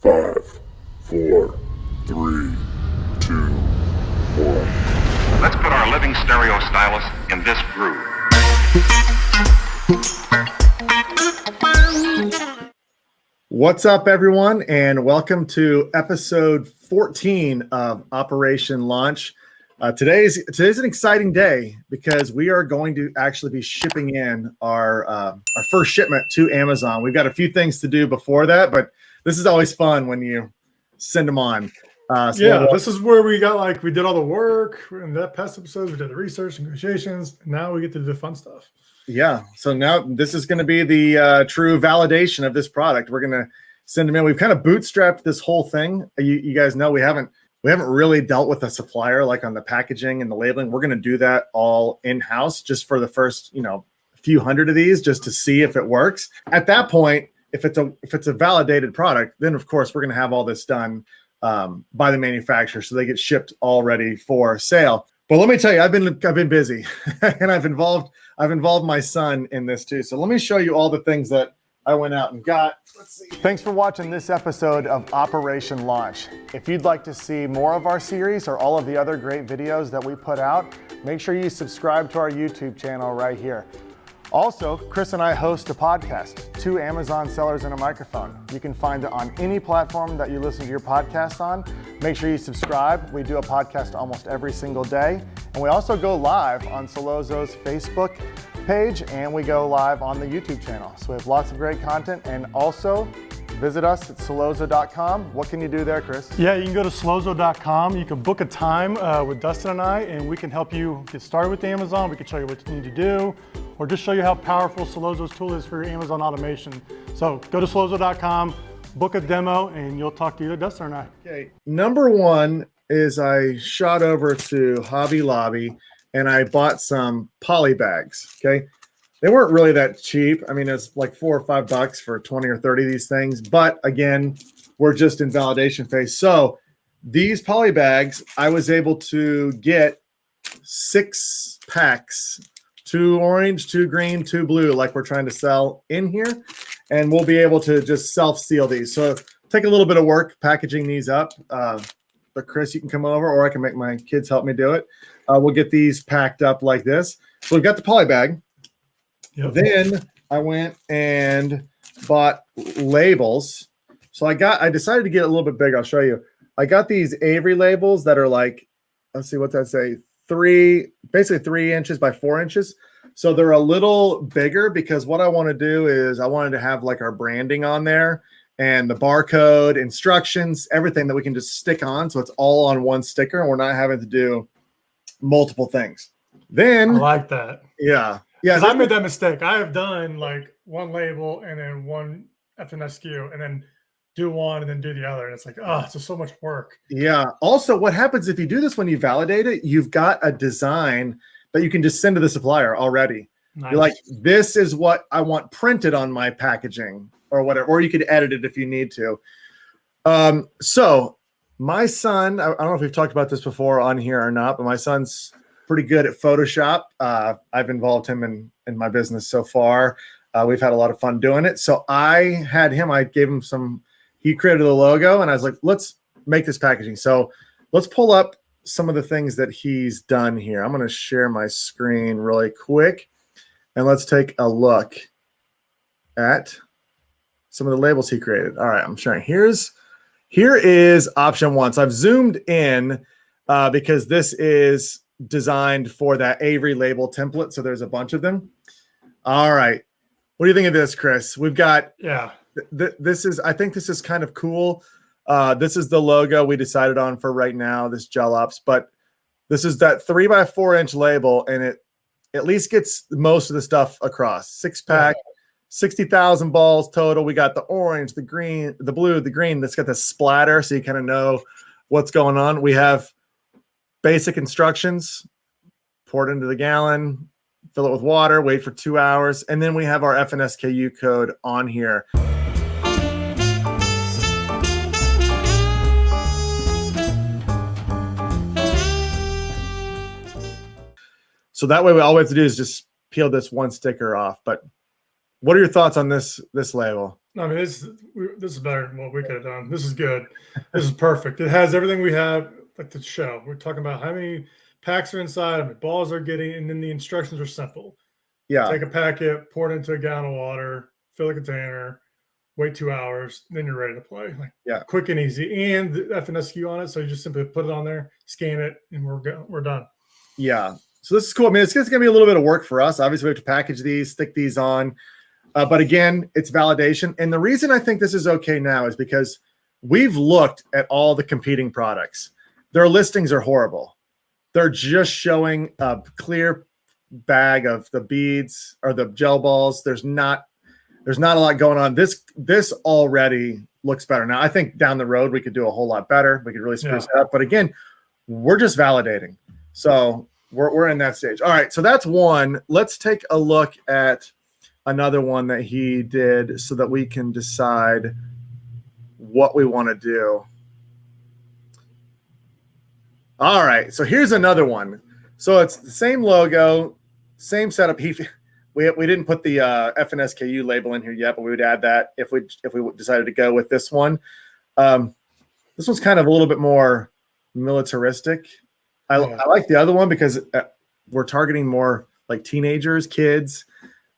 5, 4, 3, 2, 1. Let's put our living stereo stylus in this groove. What's up, everyone, and welcome to episode 14 of Operation Launch. Today's an exciting day because we are going to actually be shipping in our first shipment to Amazon. We've got a few things to do before that, but this is always fun when you send them on. This is where we did all the work in that past episodes. We did the research, negotiations, and now we get to do the fun stuff. Yeah, so now this is going to be the true validation of this product. We're going to send them in. We've kind of bootstrapped this whole thing. You guys know we haven't really dealt with a supplier like on the packaging and the labeling. We're going to do that all in-house just for the first, few hundred of these just to see if it works. At that point, if it's a validated product, then of course we're going to have all this done by the manufacturer so they get shipped all ready for sale. But let me tell you, I've been busy and I've involved my son in this too. So let me show you all the things that I went out and got. Let's see. Thanks for watching this episode of Operation Launch. If you'd like to see more of our series or all of the other great videos that we put out, make sure you subscribe to our YouTube channel right here. Also, Chris and I host a podcast, 2 Amazon Sellers and a Microphone. You can find it on any platform that you listen to your podcast on. Make sure you subscribe. We do a podcast almost every single day. And we also go live on Sellozo's Facebook page, and we go live on the YouTube channel. So we have lots of great content. And also, visit us at Sellozo.com. What can you do there, Chris? Yeah, you can go to Sellozo.com. You can book a time with Dustin and I, and we can help you get started with Amazon. We can show you what you need to do, or just show you how powerful Sellozo's tool is for your Amazon automation. So go to Sellozo.com, book a demo, and you'll talk to either Dustin or I. Okay, number one is I shot over to Hobby Lobby and I bought some poly bags. Okay, they weren't really that cheap. I mean, it's like $4 or $5 for 20 or 30 of these things. But again, we're just in validation phase. So these poly bags, I was able to get 6 packs, 2 orange, 2 green, 2 blue, like we're trying to sell in here. And we'll be able to just self-seal these. So take a little bit of work packaging these up. But Chris, you can come over, or I can make my kids help me do it. We'll get these packed up like this. So we've got the poly bag. Yep. Then I went and bought labels. So I decided to get a little bit big. I'll show you. I got these Avery labels that are like, let's see, what's that say? Basically 3 inches by 4 inches. So they're a little bigger because what I want to do is I wanted to have like our branding on there and the barcode, instructions, everything that we can just stick on. So it's all on one sticker and we're not having to do multiple things. Then I like that. Yeah. Because I made that mistake. I have done like one label and then one FNS SKU and then do one and then do the other. And it's like, it's just so much work. Yeah. Also, what happens if you do this when you validate it, you've got a design that you can just send to the supplier already. Nice. You're like, this is what I want printed on my packaging or whatever, or you could edit it if you need to. So my son, I don't know if we've talked about this before on here or not, but my son's pretty good at Photoshop. I've involved him in my business so far. We've had a lot of fun doing it. So I gave him he created the logo and I was like, let's make this packaging. So let's pull up some of the things that he's done here. I'm going to share my screen really quick and let's take a look at some of the labels he created. All right, I'm sharing. Here is option 1. So I've zoomed in because this is designed for that Avery label template. So there's a bunch of them. All right. What do you think of this, Chris? We've got, I think this is kind of cool. This is the logo we decided on for right now, this Gel Ops, but this is that 3 by 4 inch label and it at least gets most of the stuff across. 6-pack, 60,000 balls total. We got the orange, the green, the blue, the green. That's got the splatter, so you kind of know what's going on. We have basic instructions: pour it into the gallon, fill it with water, wait for 2 hours, and then we have our FNSKU code on here. So that way, all we have to do is just peel this one sticker off. But what are your thoughts on this label? I mean, this is better than what we could have done. This is good. This is perfect. It has everything we have at the show. We're talking about how many packs are inside, how many balls are getting, and then the instructions are simple. Yeah. Take a packet, pour it into a gallon of water, fill a container, wait 2 hours, then you're ready to play. Like, yeah, quick and easy, and the FNSQ on it. So you just simply put it on there, scan it, and we're done. Yeah. So this is cool. I mean, it's going to be a little bit of work for us. Obviously, we have to package these, stick these on. But again, it's validation. And the reason I think this is okay now is because we've looked at all the competing products. Their listings are horrible. They're just showing a clear bag of the beads or the gel balls. There's not a lot going on. This already looks better. Now, I think down the road we could do a whole lot better. We could really spruce it up. But again, we're just validating. So we're in that stage. All right. So that's one. Let's take a look at another one that he did so that we can decide what we want to do. All right. So here's another one. So it's the same logo, same setup. We didn't put the FNSKU label in here yet, but we would add that if we decided to go with this one. This one's kind of a little bit more militaristic. I like the other one because we're targeting more like teenagers, kids.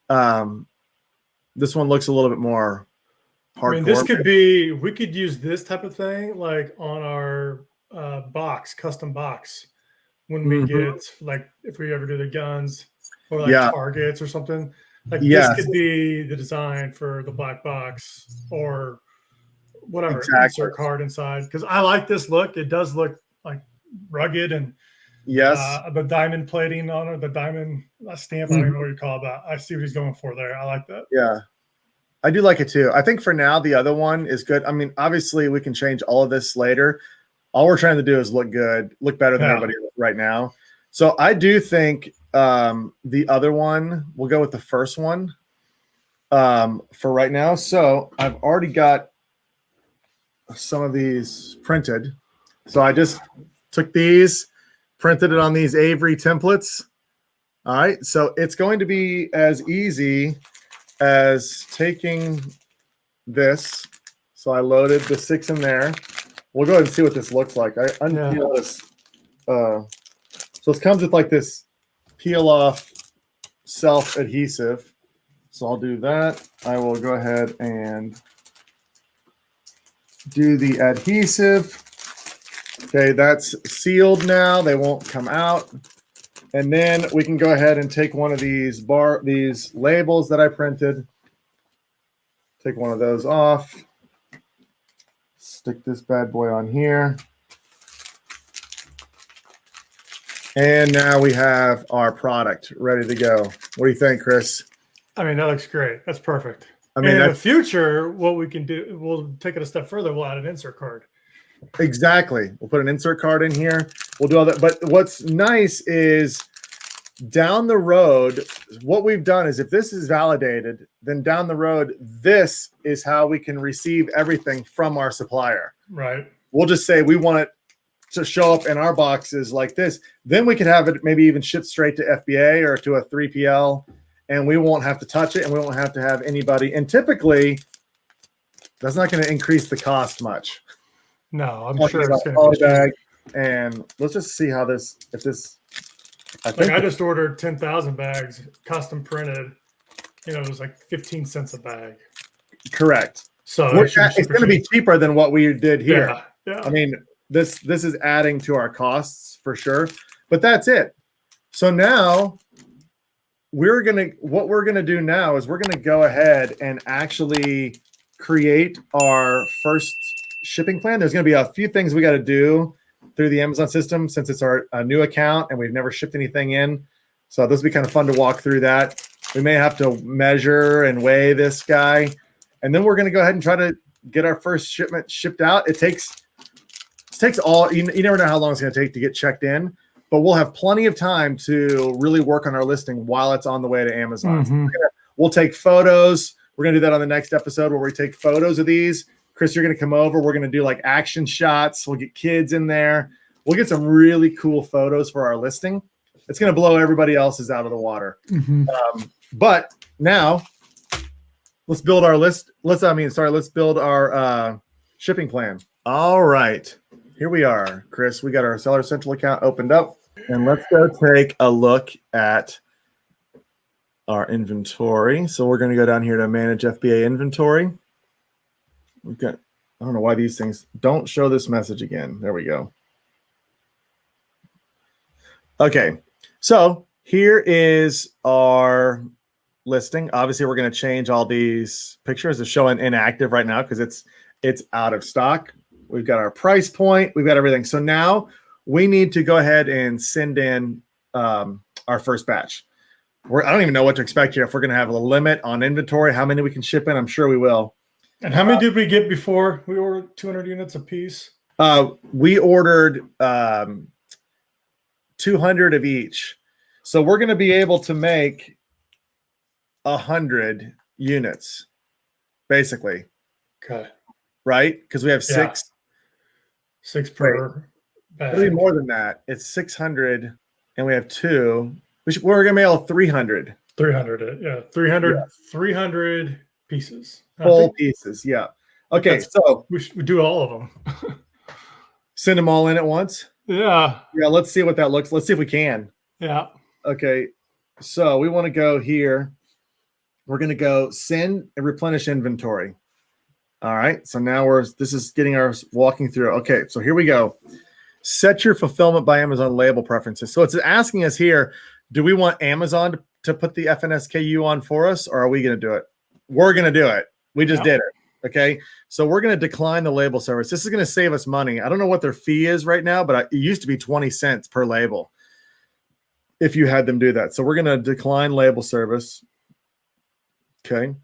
This one looks a little bit more hardcore. I mean, this could we could use this type of thing like on our custom box when we get, like, if we ever do the guns or like targets or something. Like, this could be the design for the black box or whatever, insert card inside. Because I like this look. It does look like rugged and the diamond plating on it, the diamond stamp. I don't even know what you call that. I see what he's going for there. I like that. Yeah, I do like it too. I think for now the other one is good. I mean, obviously we can change all of this later. All we're trying to do is look good, look better than everybody right now. So I do think the other one, we'll go with the first one for right now. So I've already got some of these printed. So I just took these, printed it on these Avery templates. All right, so it's going to be as easy as taking this. So I loaded the 6 in there. We'll go ahead and see what this looks like. I unpeel this. So it comes with like this peel off self-adhesive. So I'll do that. I will go ahead and do the adhesive. Okay, that's sealed now. They won't come out. And then we can go ahead and take one of these labels that I printed. Take one of those off. Stick this bad boy on here. And now we have our product ready to go. What do you think, Chris? I mean, that looks great. That's perfect. I mean, in the future, what we can do, we'll take it a step further. We'll add an insert card. Exactly. We'll put an insert card in here. We'll do all that. But what's nice is down the road, what we've done is if this is validated, then down the road, this is how we can receive everything from our supplier. Right. We'll just say we want it to show up in our boxes like this. Then we could have it maybe even shipped straight to FBA or to a 3PL, and we won't have to touch it, and we won't have to have anybody. And typically, that's not going to increase the cost much. No, I'm sure it's going to be bag. And let's just see how this, I just ordered 10,000 bags, custom printed. You know, it was like 15 cents a bag. Correct. So it's going to be cheaper than what we did here. Yeah. I mean, this is adding to our costs for sure. But that's it. So now what we're gonna do now is we're gonna go ahead and actually create our first shipping plan. There's going to be a few things we got to do through the Amazon system since it's a new account and we've never shipped anything in. So this will be kind of fun to walk through that. We may have to measure and weigh this guy. And then we're going to go ahead and try to get our first shipment shipped out. It takes all, you never know how long it's going to take to get checked in, but we'll have plenty of time to really work on our listing while it's on the way to Amazon. Mm-hmm. So we'll take photos. We're going to do that on the next episode where we take photos of these. Chris, you're going to come over. We're going to do like action shots. We'll get kids in there. We'll get some really cool photos for our listing. It's going to blow everybody else's out of the water. Mm-hmm. But now Let's build our list. Let's build our shipping plan. All right. Here we are, Chris. We got our Seller Central account opened up. And let's go take a look at our inventory. So we're going to go down here to manage FBA inventory. We've got, I don't know why these things don't show this message again. There we go. Okay. So here is our listing. Obviously, we're going to change all these pictures. It's showing inactive right now because it's out of stock. We've got our price point. We've got everything. So now we need to go ahead and send in our first batch. I don't even know what to expect here. If we're going to have a limit on inventory, how many we can ship in, I'm sure we will. And how many did we get before? We ordered 200 units a piece. We ordered 200 of each. So we're going to be able to make 100 units, basically. Okay. Right? Because we have six. 6 per bag. It'll be more than that. It's 600, and we have 2. We're going to mail 300. 300, yeah. 300 pieces. Full pieces, yeah. Okay, so we should do all of them. Send them all in at once? Yeah. Yeah, let's see what that looks. Let's see if we can. Yeah. Okay, so we want to go here. We're going to go send and replenish inventory. All right, so now this is getting us walking through. Okay, so here we go. Set your fulfillment by Amazon label preferences. So it's asking us here, do we want Amazon to put the FNSKU on for us, or are we going to do it? We're going to do it. We just did it. Okay, so we're going to decline the label service. This is going to save us money. I don't know what their fee is right now, but it used to be 20 cents per label if you had them do that. So we're going to decline label service. Okay.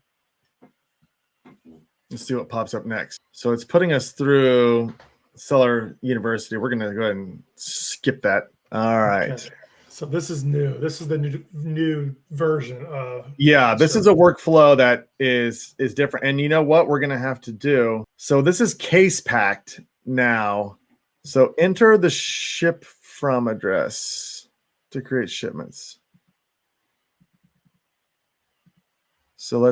Let's see what pops up next. So it's putting us through Seller University. We're going to go ahead and skip that. All right. Okay. So this is new. This is the new version of. Yeah, this is a workflow that is different. And you know what we're going to have to do? So this is case packed now. So enter the ship from address to create shipments. So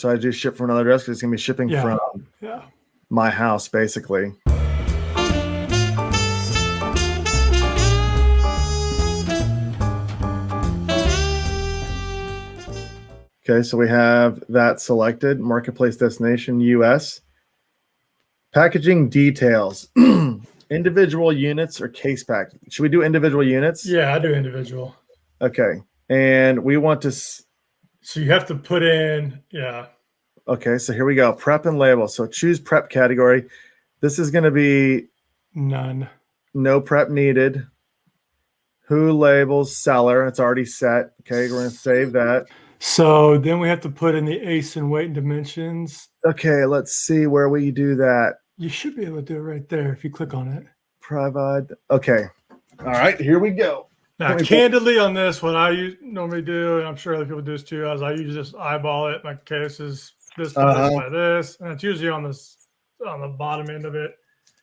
I do ship from another address because it's going to be shipping from my house, basically. Okay, so we have that selected. Marketplace destination, US. Packaging details. Individual units or case pack? Should we do individual units? Yeah, I do individual. Okay, and we want to... So you have to put in, Okay, so here we go. Prep and label. So choose prep category. This is going to be none. No prep needed. Who labels seller? It's already set. Okay, we're going to save that. So then we have to put in the ace and weight and dimensions. Okay, let's see where we do that. You should be able to do it right there if you click on it. Provide. Okay. All right, here we go. Now, candidly on this, what I normally do, and I'm sure other people do this too, is I usually just eyeball it. Like, okay, this is this by this, and it's usually on the bottom end of it.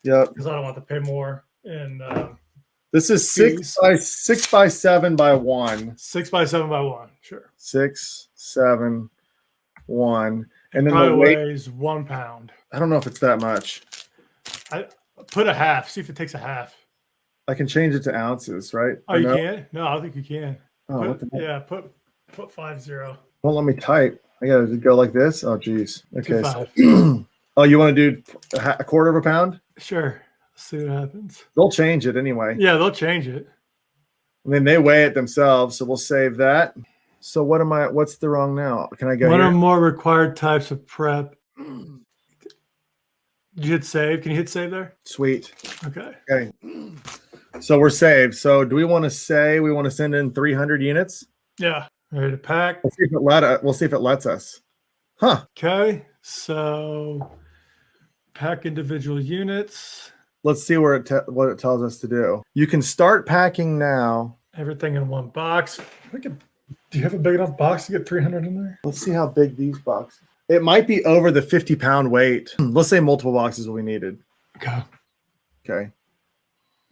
Yep. Because I don't want to pay more. And this is 6 by 7 by 1. 6 by 7 by 1. Sure. 6, 7, 1, and then probably the weight weighs 1 pound. I don't know if it's that much. I put a half. See if it takes a half. I can change it to ounces, right? Oh, you can? No, I don't think you can. Oh, put 50. Well, let me type. I gotta go like this. Oh, geez. Okay. So, oh, you want to do a quarter of a pound? Sure. Let's see what happens. They'll change it anyway. Yeah, they'll change it. I mean, they weigh it themselves, so we'll save that. So what's the wrong now? Can I go What here? are more required types of prep? You hit save. Can you hit save there? Sweet. Okay. So we're saved. So do we want to say we want to send in 300 units? Yeah. Ready to pack. We'll see if it lets us. Huh. Okay. So pack individual units. Let's see what it tells us to do. You can start packing now. Everything in one box. Do you have a big enough box to get 300 in there? Let's see how big these boxes. It might be over the 50-pound weight. Let's say multiple boxes will be needed. Okay.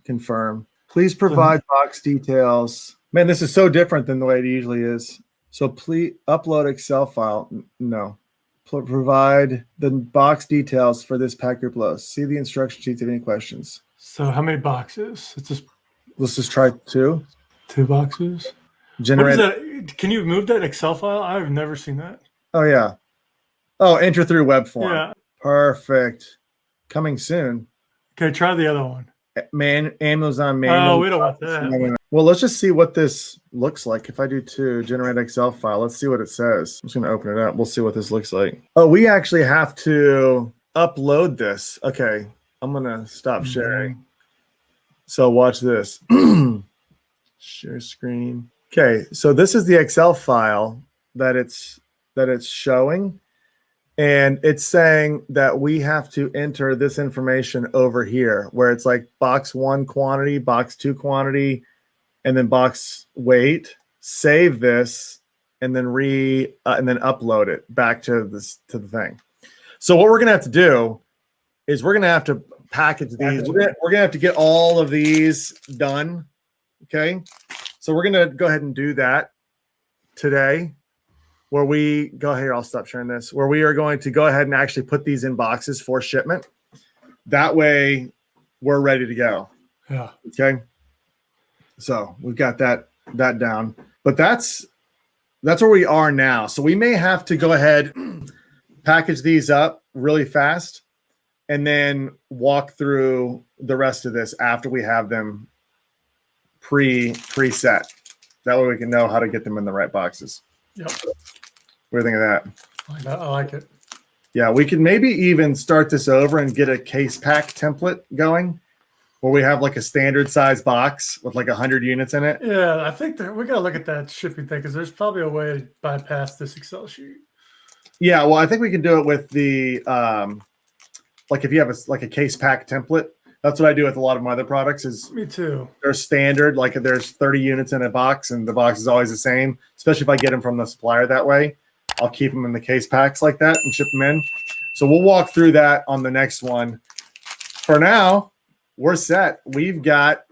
Confirm. Please provide box details. Man, this is so different than the way it usually is. So please upload Excel file. No. Provide the box details for this pack group below. See the instruction sheets if any questions. So how many boxes? It's just Let's just try 2. 2 boxes. Generate. What is that? Can you move that Excel file? I've never seen that. Oh, yeah. Oh, enter through web form. Yeah. Perfect. Coming soon. Okay, try the other one. Amazon main. Oh, we don't want that. Well, let's just see what this looks like. If I do 2, generate Excel file, let's see what it says. I'm just going to open it up. We'll see what this looks like. Oh, we actually have to upload this. Okay, I'm going to stop sharing. So watch this. Share screen. Okay, so this is the Excel file that it's showing. And it's saying that we have to enter this information over here where it's like box 1 quantity, box 2 quantity, and then box weight. Save this and then upload it back to the thing. So what we're gonna have to do is we're gonna have to package these. We're gonna have to get all of these done. Okay, so we're gonna go ahead and do that today. Where we go here, I'll stop sharing this. Where we are going to go ahead and actually put these in boxes for shipment. That way, we're ready to go. Yeah. Okay. So we've got that down, but that's where we are now. So we may have to go ahead, package these up really fast, and then walk through the rest of this after we have them preset. That way we can know how to get them in the right boxes. Yep. What do you think of that? I like it. Yeah, we can maybe even start this over and get a case pack template going where we have like a standard size box with like 100 units in it. Yeah, I think that we got to look at that shipping thing because there's probably a way to bypass this Excel sheet. Yeah, well, I think we can do it with the like if you have a case pack template. That's what I do with a lot of my other products. Is Me too. They're standard, like there's 30 units in a box, and the box is always the same. Especially if I get them from the supplier that way, I'll keep them in the case packs like that and ship them in. So we'll walk through that on the next one. For now, we're set. We've got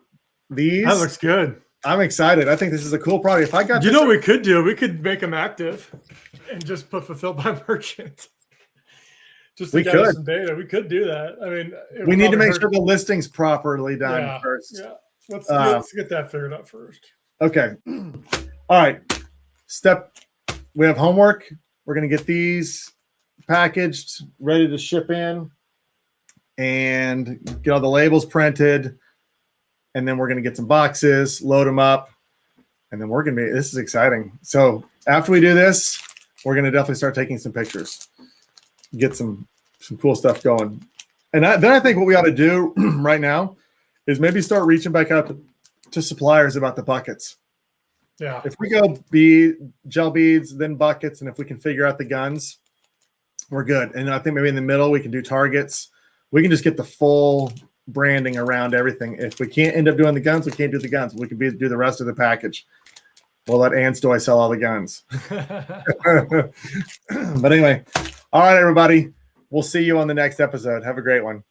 these. That looks good. I'm excited. I think this is a cool product. If I got, what we could do? We could make them active and just put fulfilled by merchant. Just to gather some data. We could do that. I mean, we need to make sure the listing's properly done first. Yeah. Let's get that figured out first. Okay. All right. We have homework. We're going to get these packaged, ready to ship in, and get all the labels printed. And then we're going to get some boxes, load them up, and then we're going to this is exciting. So after we do this, we're going to definitely start taking some pictures, get some cool stuff going. And then I think what we ought to do right now is maybe start reaching back out to suppliers about the buckets. Yeah. If we go gel beads, then buckets, and if we can figure out the guns, we're good. And I think maybe in the middle we can do targets. We can just get the full branding around everything. If we can't end up doing the guns, we can't do the guns. We can do the rest of the package. We'll let Anstoy sell all the guns. But anyway, all right, everybody. We'll see you on the next episode. Have a great one.